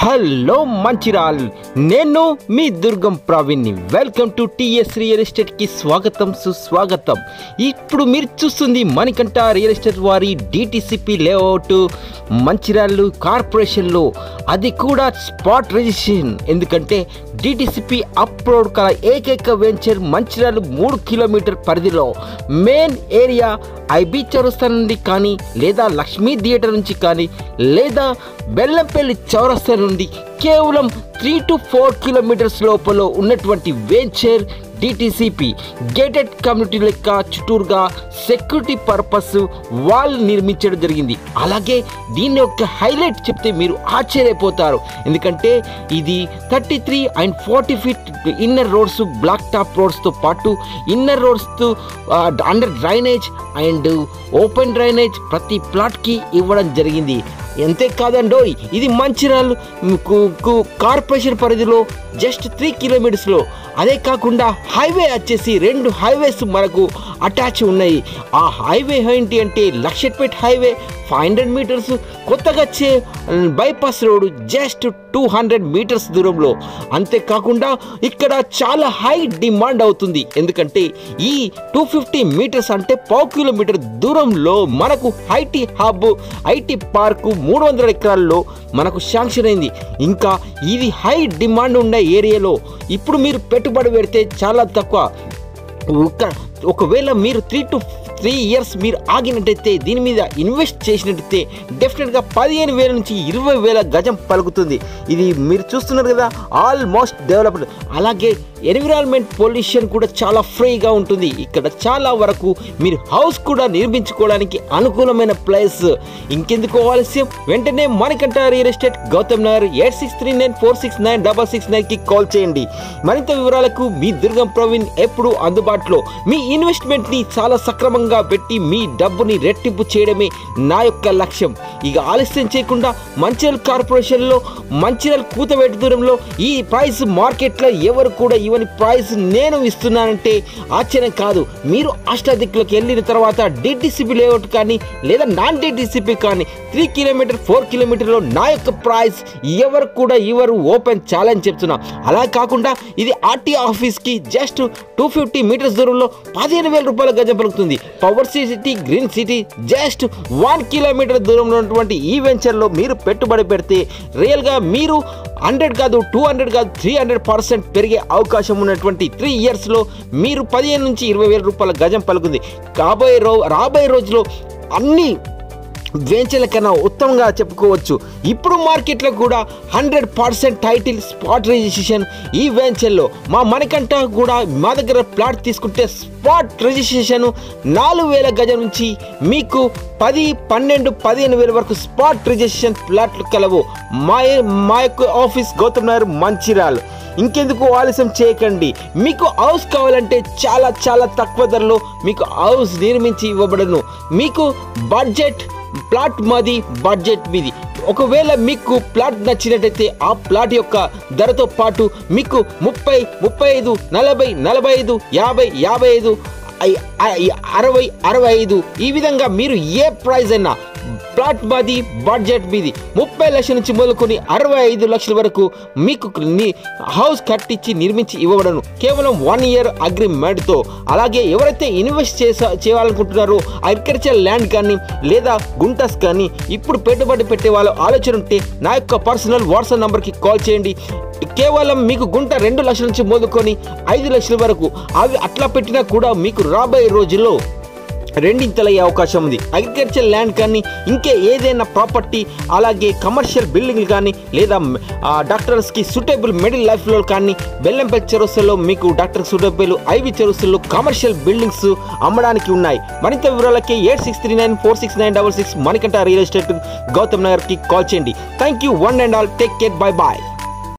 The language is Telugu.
హలో మంచిరాల్, నేను మీ దుర్గం ప్రవీణ్ని. వెల్కమ్ టు టీఎస్ రియల్ ఎస్టేట్కి స్వాగతం సుస్వాగతం. ఇప్పుడు మీరు చూస్తుంది మణికంఠ రియల్ ఎస్టేట్ వారి డిటిసిపి లేఅవుట్ మంచిర్యాల కార్పొరేషన్లో, అది కూడా స్పాట్ రిజిస్ట్రేషన్. ఎందుకంటే డిటిసిపి అప్రోడ్ కల ఏకైక వెంచర్ మంచిర్యాల 3 కిలోమీటర్ పరిధిలో మెయిన్ ఏరియా ఐబీ చౌరస్తా నుండి కానీ, లేదా లక్ష్మీ థియేటర్ నుంచి కానీ, లేదా బెల్లంపల్లి చౌరస్తా నుండి కేవలం 3 to 4 కిలోమీటర్స్ లోపల ఉన్నటువంటి వెంచర్ డిటిసిపి. గేటెడ్ కమ్యూనిటీ లెక్క చుట్టూరుగా సెక్యూరిటీ పర్పస్ వాల్ నిర్మించడం జరిగింది. అలాగే దీని యొక్క హైలైట్ చెప్తే మీరు ఆశ్చర్యపోతారు. ఎందుకంటే ఇది 33 and 40 feet inner roads, black top రోడ్స్తో పాటు ఇన్నర్ రోడ్స్తో under drainage and open drainage ప్రతి ప్లాట్కి ఇవ్వడం జరిగింది. అంతేకాదండోయ్, ఇది మంచిర్యాల కార్పొరేషన్ పరిధిలో జస్ట్ 3 కిలోమీటర్స్లో. అదే కాకుండా హైవే వచ్చేసి 2 హైవేస్ మనకు అటాచ్ ఉన్నాయి. ఆ హైవే ఏంటి అంటే లక్షట్పేట్ హైవే 500 మీటర్స్, కొత్తగా వచ్చే బైపాస్ రోడ్ జస్ట్ 200 మీటర్స్ దూరంలో. అంతేకాకుండా ఇక్కడ చాలా హై డిమాండ్ అవుతుంది. ఎందుకంటే ఈ 250 మీటర్స్ అంటే 1/4 కిలోమీటర్ దూరంలో మనకు ఐటీ హబ్, ఐటీ పార్కు 300 ఎకరాల్లో మనకు శాంక్షన్ అయింది. ఇంకా ఇది హై డిమాండ్ ఉన్న ఏరియాలో ఇప్పుడు మీరు పెట్టుబడి పెడితే చాలా తక్కువ. ఒకవేళ మీరు 3 to 3 ఇయర్స్ మీరు ఆగినట్టయితే, దీని మీద ఇన్వెస్ట్ చేసినట్టయితే డెఫినెట్గా 15,000 నుంచి 20,000 గజం పలుకుతుంది. ఇది మీరు చూస్తున్నారు కదా, ఆల్మోస్ట్ డెవలప్డ్. అలాగే ఎన్విరాన్మెంట్ పొల్యూషన్ కూడా చాలా ఫ్రీగా ఉంటుంది. ఇక్కడ చాలా వరకు మీరు హౌస్ కూడా నిర్మించుకోవడానికి అనుకూలమైన ప్లేస్. ఇంకెందుకు ఆలస్యం, వెంటనే మణికంఠ రియల్ ఎస్టేట్, గౌతమ్ నగర్ 8639469669కి కాల్ చేయండి. మరింత వివరాలకు మీ దుర్గం ప్రవీణ్ ఎప్పుడు అందుబాటులో. మీ ఇన్వెస్ట్మెంట్ని చాలా సక్రమంగా పెట్టి మీ డబ్బుని రెట్టింపు చేయడమే నా యొక్క లక్ష్యం. ఇక ఆలస్యం చేయకుండా మంచిర్యాల కార్పొరేషన్లో, మంచిర్యాల కూతవేటు దూరంలో ఈ ప్రైస్ మార్కెట్లో ఎవరు కూడా ఇవన్నీ ప్రైస్ నేను ఇస్తున్నానంటే ఆశ్చర్యం కాదు. మీరు అష్టాదిక్కులకు వెళ్ళిన తర్వాత డిటిసిపి లేఅవుట్ కానీ, లేదా నాన్ డిటిసిపి కానీ 3 కిలోమీటర్ 4 కిలోమీటర్లో నా యొక్క ప్రైస్ ఎవరు కూడా ఇవ్వరు. ఓపెన్ ఛాలెంజ్ చెప్తున్నా. అలా కాకుండా ఇది ఆర్టీ ఆఫీస్కి జస్ట్ 250 మీటర్స్ దూరంలో 15,000 రూపాయల గజం పలుకుతుంది. Power city, green city just 1 kilometre దూరంలో ఉన్నటువంటి ఈ వెంచర్లో మీరు పెట్టుబడి పెడితే రియల్గా మీరు 100 కాదు, 200 కాదు, 300% పెరిగే అవకాశం ఉన్నటువంటి 3 ఇయర్స్లో మీరు 15,000 నుంచి 20,000 రూపాయల గజం పలుకుంది. రాబోయే రోజులో అన్ని వెంచర్ల కన్నా ఉత్తమంగా చెప్పుకోవచ్చు. ఇప్పుడు మార్కెట్లో కూడా 100% టైటిల్ స్పాట్ రిజిస్ట్రేషన్ ఈ వెంచర్లో. మా మణికంఠ కూడా మా దగ్గర ప్లాట్ తీసుకుంటే స్పాట్ రిజిస్ట్రేషన్ 4,000 గజం నుంచి మీకు 10, 12, 15,000 వరకు స్పాట్ రిజిస్ట్రేషన్ ప్లాట్లు కలవు. మా యొక్క ఆఫీస్ గౌతమ్ నగర్ మంచిర్యాల. ఇంకెందుకు ఆలస్యం చేయకండి. మీకు హౌస్ కావాలంటే చాలా చాలా తక్కువ ధరలో మీకు హౌస్ నిర్మించి ఇవ్వబడను. మీకు బడ్జెట్ ప్లాట్ మాది, బడ్జెట్ మీది. ఒకవేళ మీకు ప్లాట్ నచ్చినట్టయితే ఆ ప్లాట్ యొక్క ధరతో పాటు మీకు 30, 35, 40, 45, 50, 55, 60, 65 ఈ విధంగా మీరు ఏ ప్రైస్ అయినా, ప్లాట్ మాది, బడ్జెట్ మీది. 30 లక్షల నుంచి మొదలుకొని 65 లక్షల వరకు మీకు హౌస్ కట్టించి నిర్మించి ఇవ్వబడను, కేవలం 1 year అగ్రిమెంట్తో. అలాగే ఎవరైతే ఇన్వెస్ట్ చేయాలనుకుంటున్నారో అగ్రికల్చర్ ల్యాండ్ కానీ, లేదా గుంటాస్ కానీ ఇప్పుడు పెట్టుబడి పెట్టే వాళ్ళ ఆలోచన ఉంటే నా యొక్క పర్సనల్ వాట్సాప్ నంబర్కి కాల్ చేయండి. కేవలం మీకు గుంట 2 లక్షల నుంచి మొదలుకొని 5 లక్షల వరకు అవి అట్లా పెట్టినా కూడా మీకు రాబోయే రోజుల్లో రెండింతలయ్యే అవకాశం ఉంది. అగ్రికల్చర్ ల్యాండ్ కానీ, ఇంకే ఏదైనా ప్రాపర్టీ, అలాగే కమర్షియల్ బిల్డింగ్లు కానీ, లేదా డాక్టర్స్కి సూటబుల్ మిడిల్ లైఫ్లో కానీ, బెల్లంపల్లి చౌరస్తాలో మీకు డాక్టర్ సూటబుల్, ఐవి చౌరస్తాలో కమర్షియల్ బిల్డింగ్స్ అమ్మడానికి ఉన్నాయి. మరింత వివరాలకి 8639469666 మణికంఠ రియల్ ఎస్టేట్, గౌతమ్ నగర్కి కాల్ చేయండి. Thank you one and all. Take care. Bye bye.